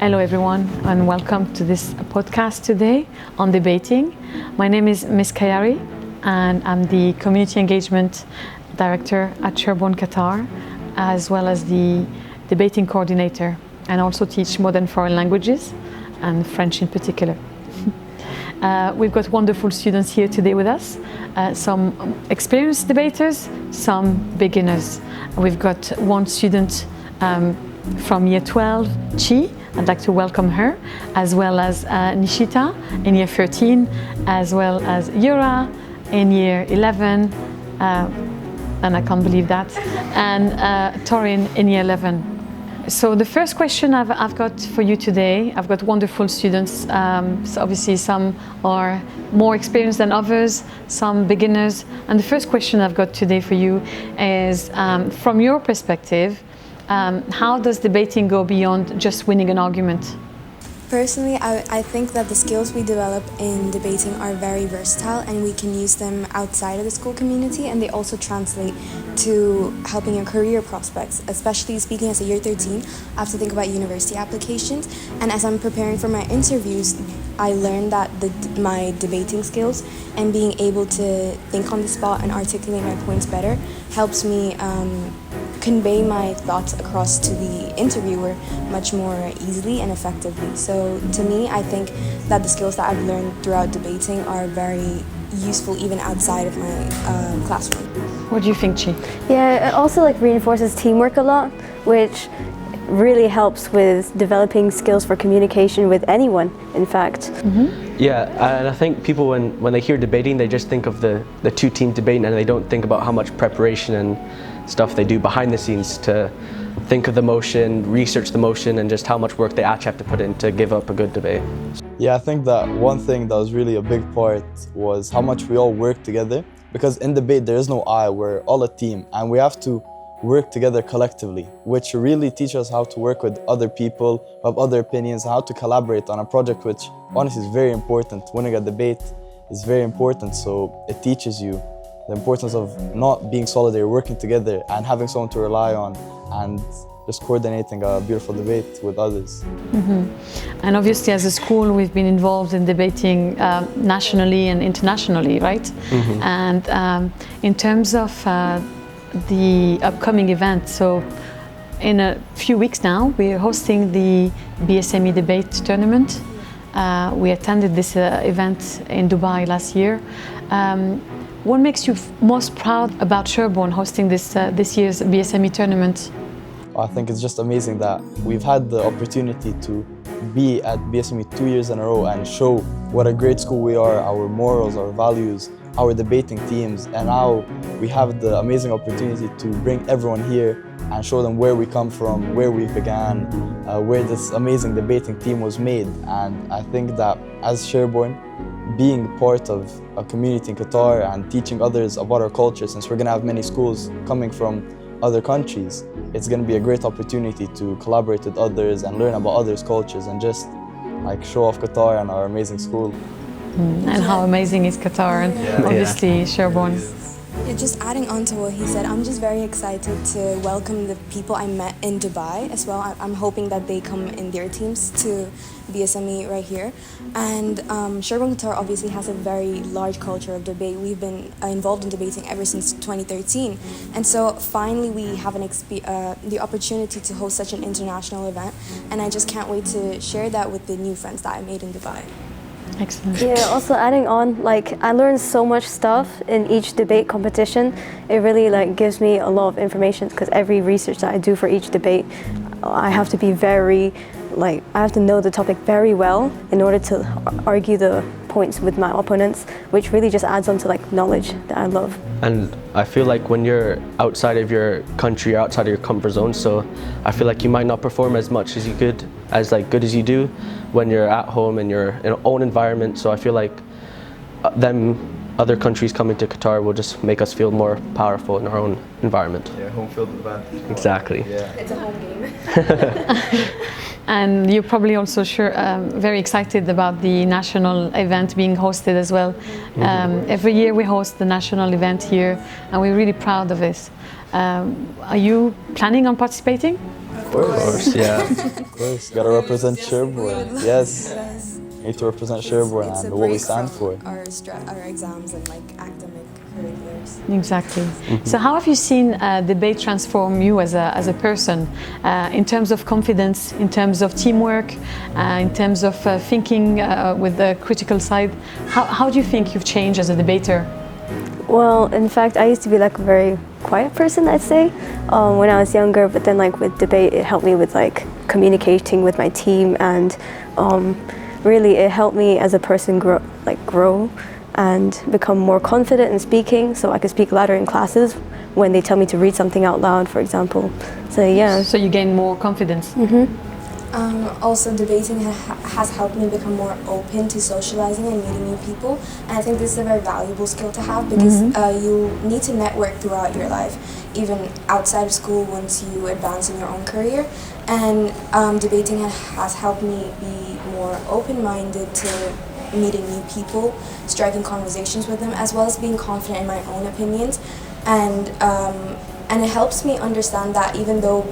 Hello everyone and welcome to this podcast today on debating. My name is Miss Kayari and I'm the Community Engagement Director at Sherborne, Qatar, as well as the debating coordinator, and also teach modern foreign languages and French in particular. We've got wonderful students here today with us, some experienced debaters, some beginners. We've got one student from year 12, Chi. I'd like to welcome her, as well as Nishita in year 13, as well as Yura in year 11, and I can't believe that, and Torin in year 11. So the first question I've got for you today, I've got wonderful students, so obviously some are more experienced than others, some beginners, and the first question I've got today for you is, from your perspective, how does debating go beyond just winning an argument? Personally, I think that the skills we develop in debating are very versatile and we can use them outside of the school community, and they also translate to helping your career prospects. Especially speaking as a year 13, I have to think about university applications, and as I'm preparing for my interviews, I learned that my debating skills and being able to think on the spot and articulate my points better helps me convey my thoughts across to the interviewer much more easily and effectively. So to me, I think that the skills that I've learned throughout debating are very useful even outside of my classroom. What do you think, Chi? Yeah, it also reinforces teamwork a lot, which really helps with developing skills for communication with anyone, in fact. Mm-hmm. Yeah, and I think people when they hear debating, they just think of the two team debating, and they don't think about how much preparation and stuff they do behind the scenes to think of the motion, research the motion, and just how much work they actually have to put in to give up a good debate. Yeah, I think that one thing that was really a big part was how much we all work together, because in debate there is no I, we're all a team and we have to work together collectively, which really teaches us how to work with other people who have other opinions, how to collaborate on a project, which honestly is very important. Winning a debate is very important, so it teaches you the importance of not being solitary, working together and having someone to rely on and just coordinating a beautiful debate with others. Mm-hmm. And obviously as a school we've been involved in debating nationally and internationally, right? Mm-hmm. And in terms of the upcoming event, so in a few weeks now we're hosting the BSME debate tournament. We attended this event in Dubai last year. What makes you most proud about Sherborne hosting this year's BSME tournament? I think it's just amazing that we've had the opportunity to be at BSME 2 years in a row and show what a great school we are, our morals, our values, our debating teams, and now we have the amazing opportunity to bring everyone here and show them where we come from, where we began, where this amazing debating team was made. And I think that as Sherborne, being part of a community in Qatar and teaching others about our culture, since we're going to have many schools coming from other countries, it's going to be a great opportunity to collaborate with others and learn about others' cultures and just show off Qatar and our amazing school. And how amazing is Qatar and obviously Sherborne. Yeah, just adding on to what he said, I'm just very excited to welcome the people I met in Dubai as well. I'm hoping that they come in their teams to BSME right here. And Sherborne, Qatar obviously has a very large culture of debate. We've been involved in debating ever since 2013. And so finally we have the opportunity to host such an international event. And I just can't wait to share that with the new friends that I made in Dubai. Excellent. Yeah, also adding on, I learned so much stuff in each debate competition. It really gives me a lot of information, because every research that I do for each debate, I have to be very, I have to know the topic very well in order to argue the points with my opponents, which really just adds on to knowledge that I love. And I feel like when you're outside of your country, you're outside of your comfort zone, so I feel like you might not perform as much as you could, good as you do when you're at home in your own environment. So I feel like other countries coming to Qatar will just make us feel more powerful in our own environment. Yeah, home field advantage. Exactly. Yeah. It's a home game. And you're probably also very excited about the national event being hosted as well. Every year we host the national event here and we're really proud of this. Are you planning on participating? Of Of course, yeah. of course. Gotta represent Sherborne. Yes. Need to represent Sherborne It's a and what we break stand from for. our exams and like academic careers. Exactly. So how have you seen debate transform you as a person in terms of confidence, in terms of teamwork, in terms of thinking with the critical side? How do you think you've changed as a debater? Well, in fact, I used to be like a very quiet person, I'd say, when I was younger. But then, like with debate, it helped me with like communicating with my team, and really, it helped me as a person grow and become more confident in speaking. So I could speak louder in classes when they tell me to read something out loud, for example. So yeah. So you gain more confidence. Also, debating has helped me become more open to socializing and meeting new people. And I think this is a very valuable skill to have because you need to network throughout your life, even outside of school once you advance in your own career. And debating has helped me be more open-minded to meeting new people, striking conversations with them, as well as being confident in my own opinions. And it helps me understand that even though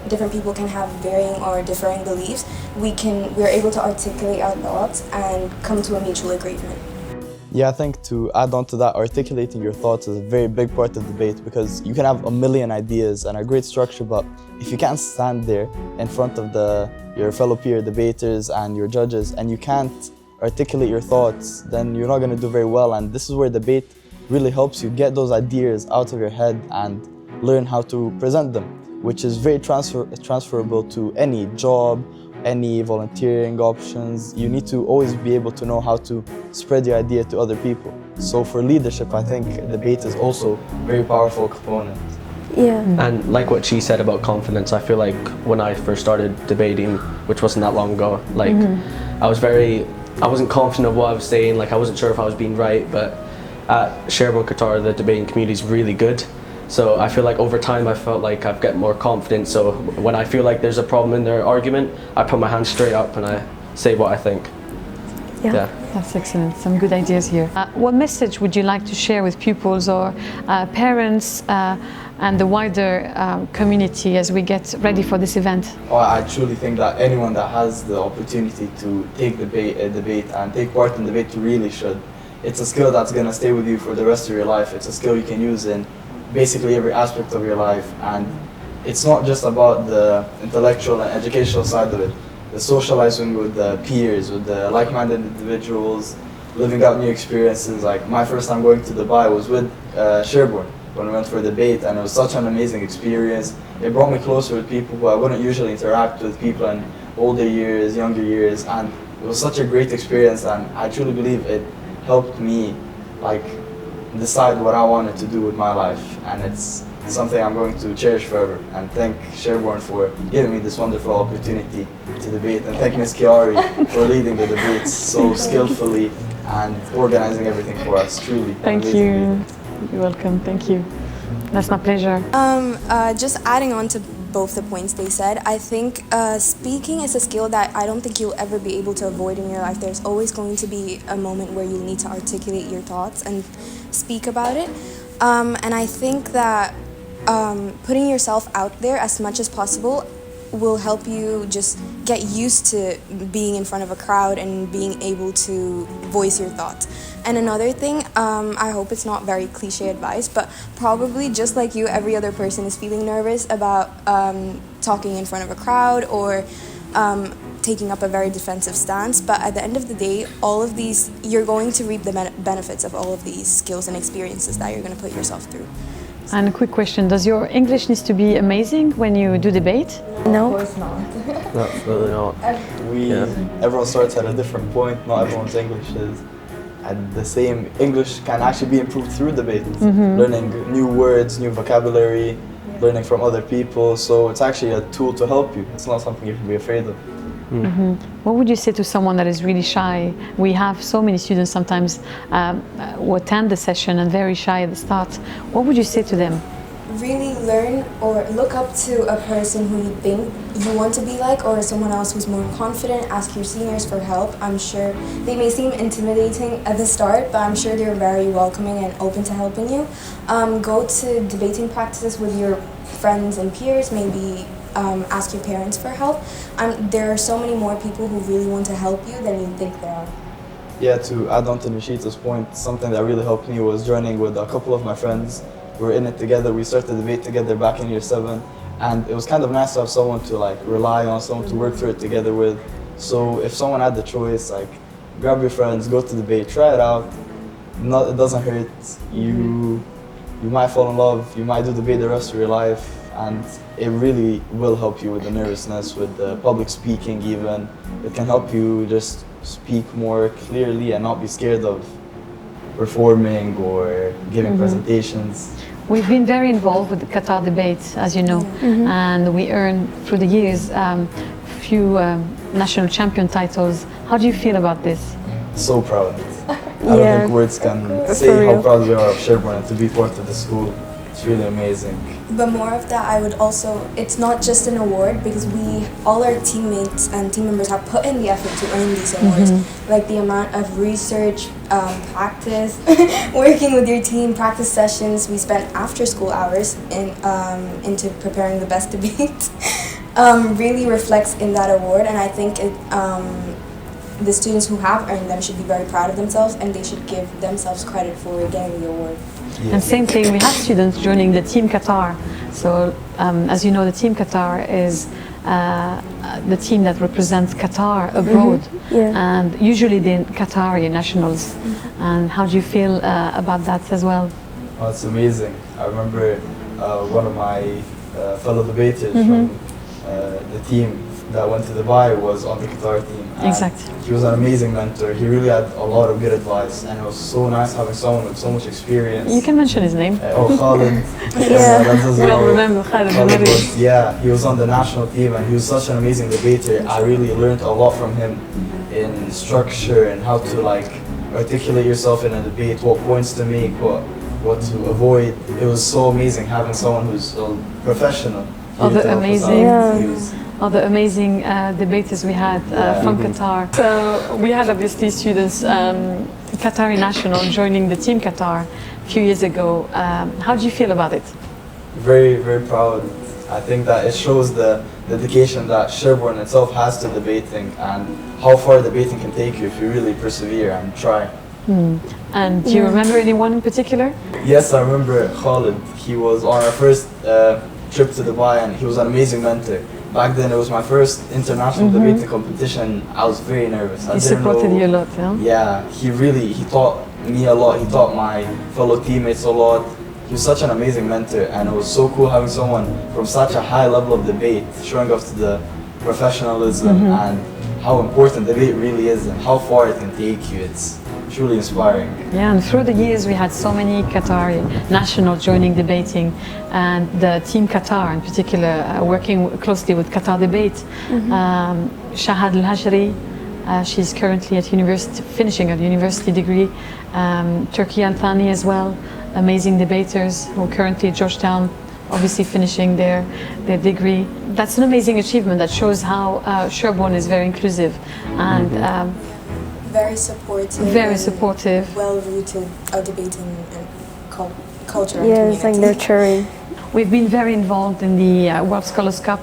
different people can have varying or differing beliefs, we're able to articulate our thoughts and come to a mutual agreement. Yeah, I think to add on to that, articulating your thoughts is a very big part of debate because you can have a million ideas and a great structure, but if you can't stand there in front of your fellow peer debaters and your judges and you can't articulate your thoughts, then you're not going to do very well. And this is where debate really helps you get those ideas out of your head and learn how to present them, which is very transferable to any job, any volunteering options. You need to always be able to know how to spread your idea to other people. So for leadership, I think debate is also a very powerful component. Yeah. And like what she said about confidence, I feel like when I first started debating, which wasn't that long ago, like I wasn't confident of what I was saying, like I wasn't sure if I was being right, but at Sherborne, Qatar, the debating community is really good. So I feel like over time I felt like I've got more confidence. So when I feel like there's a problem in their argument, I put my hand straight up and I say what I think. Yeah. That's excellent. Some good ideas here. What message would you like to share with pupils or parents and the wider community as we get ready for this event? Well, I truly think that anyone that has the opportunity to take debate and take part in debate really should. It's a skill that's going to stay with you for the rest of your life. It's a skill you can use in basically every aspect of your life, and it's not just about the intellectual and educational side of it. The socializing with the peers, with the like-minded individuals, living out new experiences. Like my first time going to Dubai was with Sherborne when we went for a debate, and it was such an amazing experience. It brought me closer with people who I wouldn't usually interact with, people in older years, younger years, and it was such a great experience, and I truly believe it helped me like decide what I wanted to do with my life, and it's something I'm going to cherish forever. And thank Sherborne for giving me this wonderful opportunity to debate, and thank Ms. Chiari for leading the debates so skillfully and organizing everything for us. Truly. Thank you. You're welcome. Thank you. That's my pleasure. Just adding on to both the points they said, I think speaking is a skill that I don't think you'll ever be able to avoid in your life. There's always going to be a moment where you need to articulate your thoughts and speak about it. And I think that putting yourself out there as much as possible will help you just get used to being in front of a crowd and being able to voice your thoughts. And another thing, I hope it's not very cliche advice, but probably just like you, every other person is feeling nervous about talking in front of a crowd or taking up a very defensive stance. But at the end of the day, all of these, you're going to reap the benefits of all of these skills and experiences that you're going to put yourself through. And a quick question, does your English need to be amazing when you do debate? No. Of course not. No, absolutely not. Everyone starts at a different point. Not everyone's English is at the same. English can actually be improved through debate. Learning new words, new vocabulary, learning from other people. So it's actually a tool to help you. It's not something you can be afraid of. What would you say to someone that is really shy? We have so many students sometimes who attend the session and very shy at the start. What would you say to them? Really learn or look up to a person who you think you want to be like, or someone else who's more confident. Ask your seniors for help. I'm sure they may seem intimidating at the start, but I'm sure they're very welcoming and open to helping you. Go to debating practices with your friends and peers, maybe ask your parents for help. There are so many more people who really want to help you than you think there are. Yeah, to add on to Nishita's point, something that really helped me was joining with a couple of my friends. We were in it together. We started debate together back in year 7, and it was kind of nice to have someone to like rely on, someone to work through it together with. So if someone had the choice, like grab your friends, go to debate, try it out. It doesn't hurt. You might fall in love. You might do debate the rest of your life, and it really will help you with the nervousness, with the public speaking even. It can help you just speak more clearly and not be scared of performing or giving presentations. We've been very involved with the Qatar debates, as you know, and we earned through the years few national champion titles. How do you feel about this? So proud. I don't think words can say how proud we are of Sherborne and to be part of the school. It's really amazing. But more of that, I would also, it's not just an award, because all our teammates and team members have put in the effort to earn these awards. Like the amount of research, practice, working with your team, practice sessions we spent after school hours into preparing the best debate really reflects in that award. And I think the students who have earned them should be very proud of themselves, and they should give themselves credit for getting the award. And same thing, we have students joining the Team Qatar. So as you know, the Team Qatar is the team that represents Qatar abroad, and usually the Qatari nationals. And how do you feel about that as well? Oh, it's amazing. I remember one of my fellow debaters from the team that went to Dubai was on the Qatar team. Exactly. He was an amazing mentor. He really had a lot of good advice, and it was so nice having someone with so much experience. You can mention his name. Khalid. We all remember Khalid. He was on the national team, and he was such an amazing debater. I really learned a lot from him in structure and how to like articulate yourself in a debate, what points to make, what to avoid. It was so amazing having someone who's a professional. Other amazing debaters we had from Qatar. So we had obviously students, Qatari national, joining the Team Qatar a few years ago. How do you feel about it? Very, very proud. I think that it shows the dedication that Sherborne itself has to debating and how far debating can take you if you really persevere and try. And do you remember anyone in particular? Yes, I remember Khalid. He was on our first trip to Dubai, and he was an amazing mentor. Back then, it was my first international debating competition. I was very nervous. He supported you a lot, yeah? Yeah, he taught me a lot. He taught my fellow teammates a lot. He was such an amazing mentor, and it was so cool having someone from such a high level of debate showing us the professionalism and how important debate really is and how far it can take you. It's truly inspiring. Yeah, and through the years we had so many Qatari nationals joining debating, and the Team Qatar in particular working closely with Qatar Debate. Shahad Al-Hajri, she's currently at university, finishing a university degree. Turki Al-Thani as well, amazing debaters who are currently at Georgetown, obviously finishing their degree. That's an amazing achievement that shows how Sherborne is very inclusive and very supportive, well-rooted debating and culture and community. It's like nurturing. We've been very involved in the World Scholars Cup.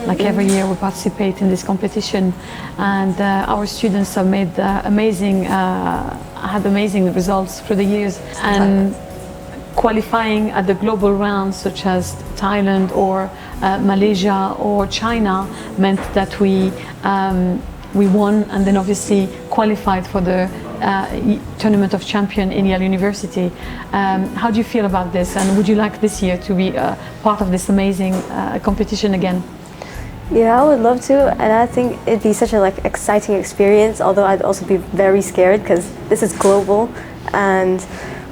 Like every year we participate in this competition, and our students have made had amazing results through the years. And qualifying at the global rounds such as Thailand or Malaysia or China meant that we won, and then obviously qualified for the Tournament of Champions in Yale University. How do you feel about this, and would you like this year to be part of this amazing competition again? Yeah, I would love to, and I think it'd be such a exciting experience, although I'd also be very scared because this is global, and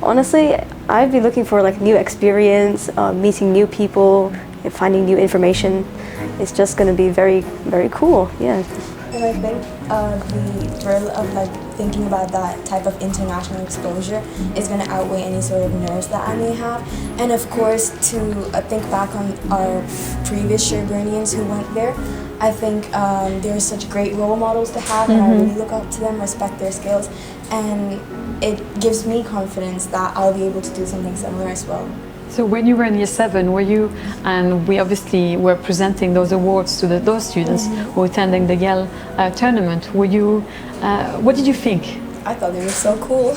honestly I'd be looking for new experience, meeting new people, finding new information. It's just going to be very, very cool. Yeah. And I think the thrill of thinking about that type of international exposure is going to outweigh any sort of nerves that I may have. And of course, to think back on our previous Sherbornians who went there, I think they're such great role models to have, and I really look up to them, respect their skills, and it gives me confidence that I'll be able to do something similar as well. So when you were in year 7, were you, and we obviously were presenting those awards to those students who were attending the Yale tournament, were you, what did you think? I thought they were so cool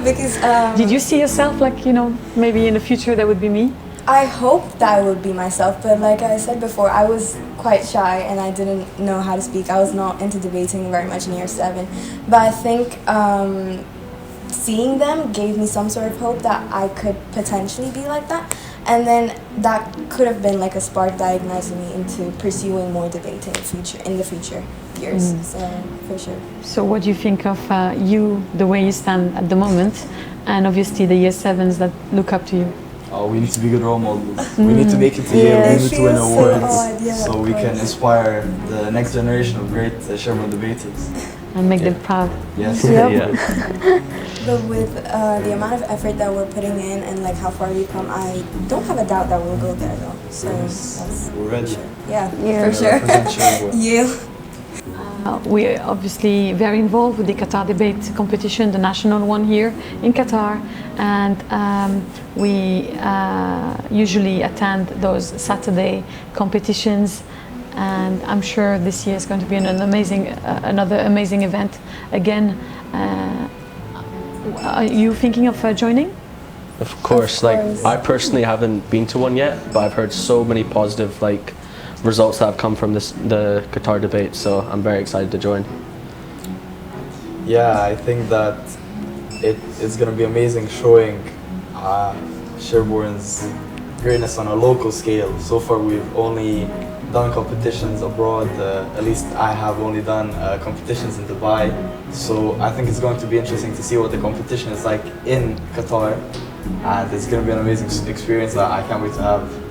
because Did you see yourself like, you know, maybe in the future that would be me? I hoped that I would be myself, but like I said before, I was quite shy and I didn't know how to speak. I was not into debating very much in year 7, but I think seeing them gave me some sort of hope that I could potentially be like that, and then that could have been like a spark that ignited me into pursuing more debating in the future years. So for sure. So what do you think of you, the way you stand at the moment, and obviously the year 7s that look up to you? Oh, we need to be good role models. We need to make it to Yale. Yeah. We need to win It feels so awards odd, yeah, so of we can course. inspire the next generation of great Sherborne debaters. And make them proud. Yes. Yep. Yeah. But with the amount of effort that we're putting in and like how far we've come, I don't have a doubt that we'll go there though. So that's We're ready. yeah, Yeah. for sure. Represent Sherborne. Yale. We're obviously very involved with the Qatar debate competition, the national one here in Qatar, and we usually attend those Saturday competitions, and I'm sure this year is going to be another amazing event again. Are you thinking of joining? Of course, like I personally haven't been to one yet, but I've heard so many positive like results that have come from the Qatar debate, so I'm very excited to join. Yeah, I think that it's going to be amazing showing Sherborne's greatness on a local scale. So far we've only done competitions abroad, at least I have only done competitions in Dubai. So I think it's going to be interesting to see what the competition is like in Qatar, and it's going to be an amazing experience that I can't wait to have.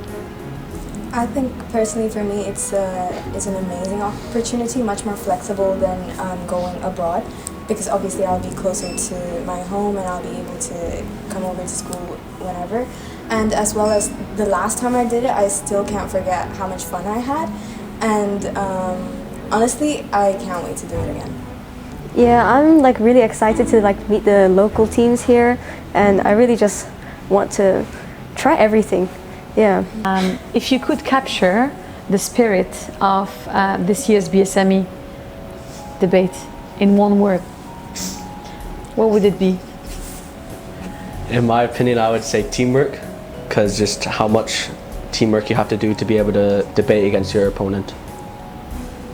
I think personally for me it's an amazing opportunity, much more flexible than going abroad, because obviously I'll be closer to my home and I'll be able to come over to school whenever. And as well as the last time I did it, I still can't forget how much fun I had, and honestly I can't wait to do it again. Yeah, I'm like really excited to like meet the local teams here, and I really just want to try everything. Yeah. If you could capture the spirit of this year's BSME debate in one word, what would it be? In my opinion, I would say teamwork, because just how much teamwork you have to do to be able to debate against your opponent.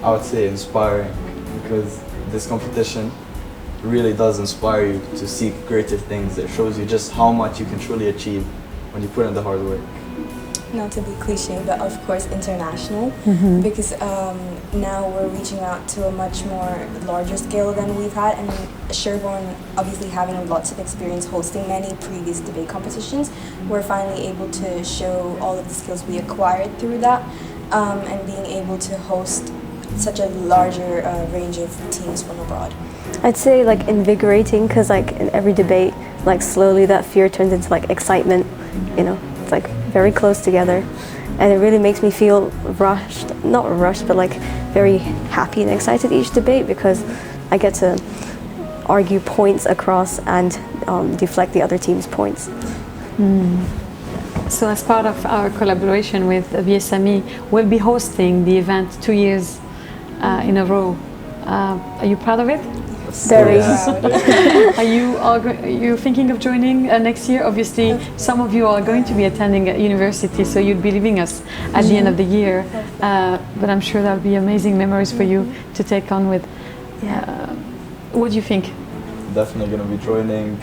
I would say inspiring, because this competition really does inspire you to seek greater things. It shows you just how much you can truly achieve when you put in the hard work. Not to be cliche, but of course international, because now we're reaching out to a much more larger scale than we've had, and Sherborne obviously having lots of experience hosting many previous debate competitions, we're finally able to show all of the skills we acquired through that, and being able to host such a larger range of teams from abroad. I'd say like invigorating, because like in every debate, like slowly that fear turns into like excitement, you know, it's like very close together, and it really makes me feel not rushed, but like very happy and excited each debate, because I get to argue points across and deflect the other team's points. So as part of our collaboration with BSME, we'll be hosting the event 2 years in a row. Are you proud of it? Very. Are you thinking of joining next year? Obviously, some of you are going to be attending at university, so you'll be leaving us at the end of the year. But I'm sure that'll be amazing memories for you to take on with. What do you think? Definitely going to be joining,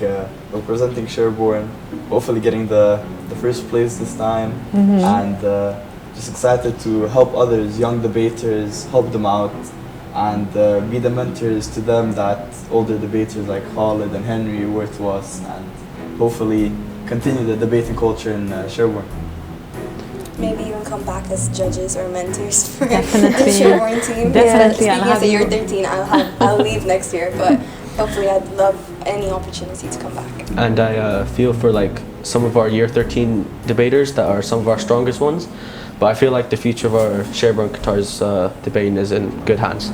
representing Sherborne, hopefully getting the first place this time, and just excited to help others, young debaters, help them out, and be the mentors to them that older debaters like Khalid and Henry were to us, and hopefully continue the debating culture in Sherborne. Maybe even come back as judges or mentors for Definitely. the Sherborne team. Definitely, Speaking I'll as have a year you. 13, I'll leave next year, but hopefully I'd love any opportunity to come back. And I feel for like some of our year 13 debaters that are some of our strongest ones, but I feel like the future of our Sherborne Qatar's debating is in good hands.